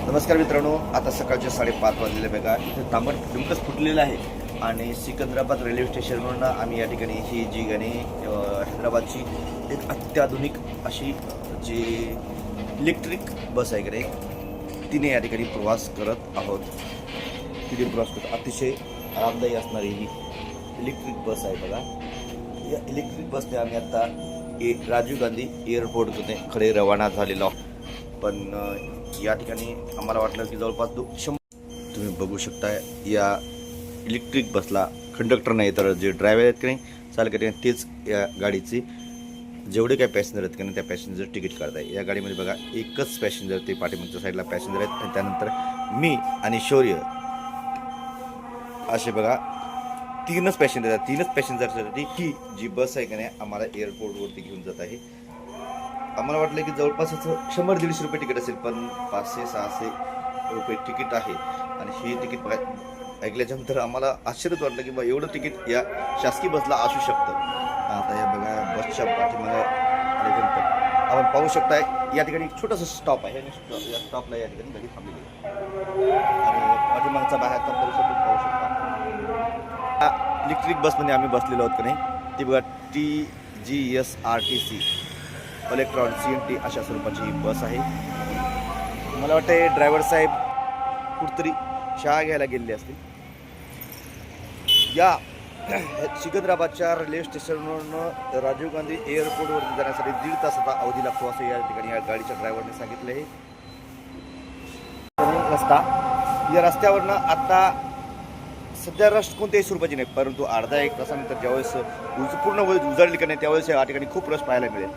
नमस्कार मित्रांनो, आता सकाळचे 5:30 वाजलेले बघा. इथे तांबट नेमकंच फुटलेलं आहे आणि सिकंदराबाद रेल्वे स्टेशनवरून आम्ही या ठिकाणी ही जी गाणी हैदराबादची एक अत्याधुनिक अशी जी इलेक्ट्रिक बस आहे की तिने या ठिकाणी प्रवास करत आहोत. तिने प्रवास करत अतिशय आरामदायी असणारी ही इलेक्ट्रिक बस आहे बघा. या इलेक्ट्रिक बसने आम्ही आता राजीव गांधी एअरपोर्टमध्ये खडे रवाना झालेलो आहोत. पण या ठिकाणी आम्हाला वाटलं की जवळपास 100 तुम्ही बघू शकता. या इलेक्ट्रिक बसला कंडक्टर नाही तर जे ड्रायव्हर आहेत की नाही चालक आहेत तेच या गाडीचे जेवढे काही पॅसेंजर आहेत की नाही त्या पॅसेंजर तिकीट काढताय. या गाडीमध्ये बघा एकच पॅसेंजर ते पाठीमागच्या साईडला पॅसेंजर आहेत आणि त्यानंतर मी आणि शौर्य असे बघा तीनच पॅसेंजर आहेत. तीनच पॅसेंजरसाठी ही जी बस आहे की नाही आम्हाला एअरपोर्टवरती घेऊन जात आहे. आम्हाला वाटलं की जवळपास 100-150 रुपये तिकीट असेल, पण 500-600 रुपये तिकीट आहे. आणि हे तिकीट ऐकल्याच्यानंतर आम्हाला आश्चर्यच वाटलं की बा एवढं तिकीट या शासकीय बसला असू शकतं. आता या बघा बसच्या पाठीमागे आल्यानंतर आपण पाहू शकताय या ठिकाणी एक छोटंसं स्टॉप आहे. या स्टॉपला या ठिकाणी गाडी थांबलेली आहे आणि पाठीमागचा बाहेरचा परिसर तुम्ही पाहू शकता. इलेक्ट्रिक बसमध्ये आम्ही बसलेलो आहोत की नाही ती बघा TGSRTC इलेक्ट्रॉन CNT अशा स्वरूपाची ही बस आहे. मला वाटतं ड्रायव्हर साहेब कुठतरी चहा घ्यायला गेलेले असतील. या सिकंदराबादच्या रेल्वे स्टेशनवरून राजीव गांधी एअरपोर्टवरती जाण्यासाठी 1.5 तासाचा अवधी लागतो असं या ठिकाणी या गाडीच्या ड्रायव्हरने सांगितलं आहे. रस्ता या रस्त्यावरनं आता सध्या रश कोणत्याही स्वरूपाची नाही, परंतु अर्धा एक तासानंतर ज्यावेळेस पूर्ण उजाडली का नाही त्यावेळेस या ठिकाणी खूप रश पाहायला मिळेल.